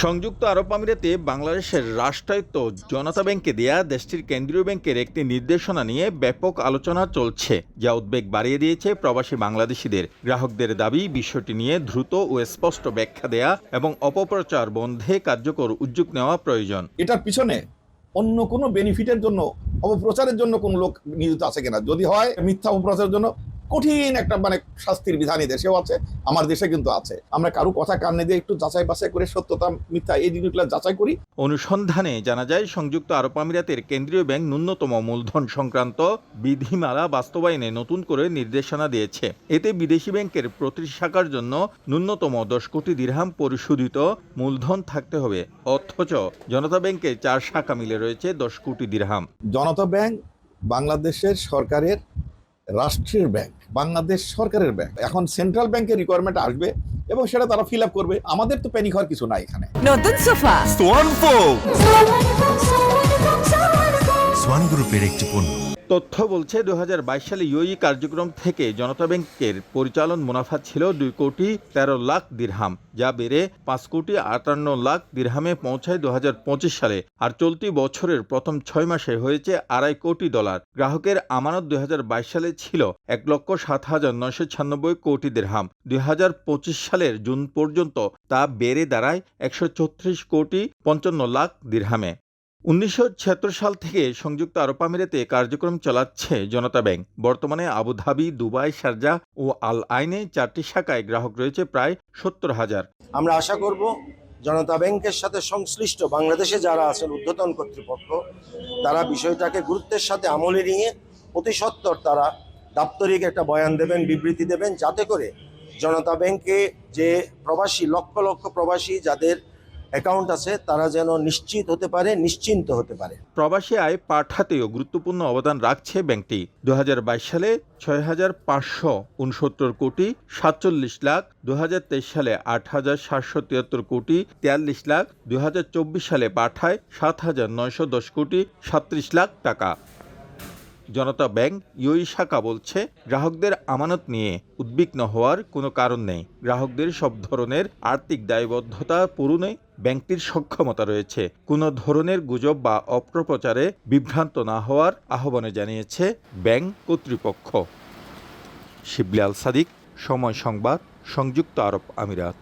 সংযুক্ত আরব আমিরাতে বাংলাদেশের রাষ্ট্রায়ত্ত জনতা ব্যাংকে দেয়া দেশটির কেন্দ্রীয় ব্যাংকের একটি নির্দেশনা নিয়ে ব্যাপক আলোচনা চলছে, যা উদ্বেগ বাড়িয়ে দিয়েছে প্রবাসী বাংলাদেশিদের। গ্রাহকদের দাবি, বিষয়টি নিয়ে দ্রুত ও স্পষ্ট ব্যাখ্যা দেয়া এবং অপপ্রচার বন্ধে কার্যকর উদ্যোগ নেওয়া প্রয়োজন। এটার পিছনে অন্য কোনো বেনিফিটের জন্য, অপপ্রচারের জন্য কোন লোক নিয়োজিত আছে কিনা, যদি হয় মিথ্যা অপপ্রচারের জন্য কঠিন একটা শাস্তির বিধানই দেশেও আছে, আমার দেশে কিন্তু আছে। আমরা কারো কথা কানে দিয়ে একটু যাচাই বাছাই করে সত্যতা মিথ্যা এই জিনিসগুলো যাচাই করি। অনুসন্ধানে জানা যায়, সংযুক্ত আরব আমিরাতের কেন্দ্রীয় ব্যাংক ন্যূনতম মূলধন সংক্রান্ত বিধিমালা বাস্তবায়নে নতুন করে নির্দেশনা দিয়েছে। এতে বিদেশি ব্যাংকের প্রতি শাখার জন্য ন্যূনতম 10 কোটি দিরহাম পরিশোধিত মূলধন থাকতে হবে, অথচ জনতা ব্যাংকে 4 শাখা মিলে রয়েছে 10 কোটি দিরহাম। জনতা ব্যাংক বাংলাদেশের সরকারের রাষ্ট্রের ব্যাংক, বাংলাদেশ সরকারের ব্যাংক। এখন সেন্ট্রাল ব্যাংকের রিকোয়ারমেন্ট আসবে এবং সেটা তারা ফিল আপ করবে। আমাদের তো প্যানিক হওয়ার কিছু নাই এখানে। নতুন সোফা সোয়ান গ্রুপের একটি পণ্য। তথ্য বলছে, 2022 সালে ইউএই কার্যক্রম থেকে জনতা ব্যাংকের পরিচালন মুনাফা ছিল 2 কোটি 13 লাখ দিরহাম, যা বেড়ে 5 কোটি 58 লাখ দিরহামে পৌঁছায় 2025 সালে। আর চলতি বছরের প্রথম 6 মাসে হয়েছে $2.5 কোটি। গ্রাহকের আমানত 2022 সালে ছিল 1,07,996 কোটি দিরহাম। 2025 সালের জুন পর্যন্ত তা বেড়ে দাঁড়ায় 134 কোটি 55 লাখ দিরহামে। 1976 সাল থেকে সংযুক্ত আরব আমিরাতে কার্যক্রম চালাচ্ছে জনতা ব্যাংক। বর্তমানে আবুধাবি, দুবাই, শারজাহ ও আল আইনে 4টি শাখায় গ্রাহক রয়েছে প্রায় 70,000। আমরা আশা করব জনতা ব্যাংকের সাথে সংশ্লিষ্ট বাংলাদেশে যারা আছেন ঊর্ধ্বতন কর্তৃপক্ষ, তারা বিষয়টাকে গুরুত্বের সাথে আমলে নিয়ে অতি সত্বর তারা দাপ্তরিক একটা বয়ান দেবেন, বিবৃতি দেবেন, যাতে করে জনতা ব্যাংকে যে প্রবাসী, লক্ষ লক্ষ প্রবাসী যাদের অ্যাকাউন্ট আছে, তারা যেন নিশ্চিত হতে পারে, নিশ্চিন্ত হতে পারে। প্রবাসী আয় পাঠাতেও গুরুত্বপূর্ণ অবদান রাখছে ব্যাংকটি। 2022 সালে 6,569 কোটি 47 লাখ, 2023 সালে 8,773 কোটি 43 লাখ, 2024 সালে পাঠায় 7,910 কোটি 37 লাখ টাকা। জনতা ব্যাংক ইউএই শাখা বলছে, গ্রাহকদের আমানত নিয়ে উদ্বিগ্ন হওয়ার কোনো কারণ নেই। গ্রাহকদের সব ধরনের আর্থিক দায়বদ্ধতা পূরণে ব্যাংকটির সক্ষমতা রয়েছে। কোনো ধরনের গুজব বা অপপ্রচারে বিভ্রান্ত না হওয়ার আহ্বানে জানিয়েছে ব্যাংক কর্তৃপক্ষ। শিবলি আল সাদিক, সময় সংবাদ, সংযুক্ত আরব আমিরাত।